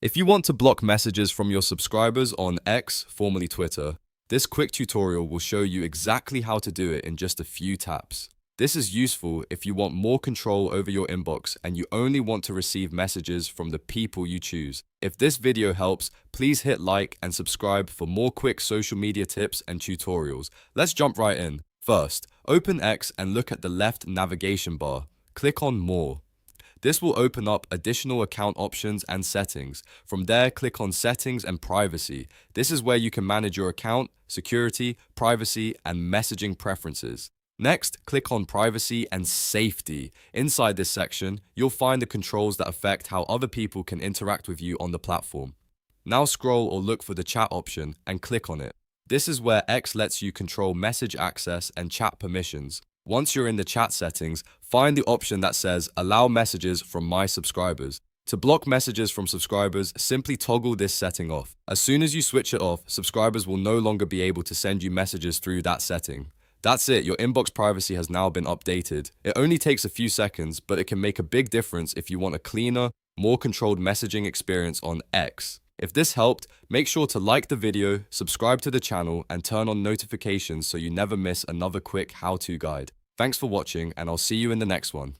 If you want to block messages from your subscribers on X, formerly Twitter, this quick tutorial will show you exactly how to do it in just a few taps. This is useful if you want more control over your inbox and you only want to receive messages from the people you choose. If this video helps, please hit like and subscribe for more quick social media tips and tutorials. Let's jump right in. First, open X and look at the left navigation bar. Click on More. This will open up additional account options and settings. From there, click on Settings and Privacy. This is where you can manage your account, security, privacy, and messaging preferences. Next, click on Privacy and Safety. Inside this section, you'll find the controls that affect how other people can interact with you on the platform. Now scroll or look for the chat option and click on it. This is where X lets you control message access and chat permissions. Once you're in the chat settings, find the option that says Allow messages from my subscribers. To block messages from subscribers, simply toggle this setting off. As soon as you switch it off, subscribers will no longer be able to send you messages through that setting. That's it, your inbox privacy has now been updated. It only takes a few seconds, but it can make a big difference if you want a cleaner, more controlled messaging experience on X. If this helped, make sure to like the video, subscribe to the channel, and turn on notifications so you never miss another quick how-to guide. Thanks for watching, and I'll see you in the next one.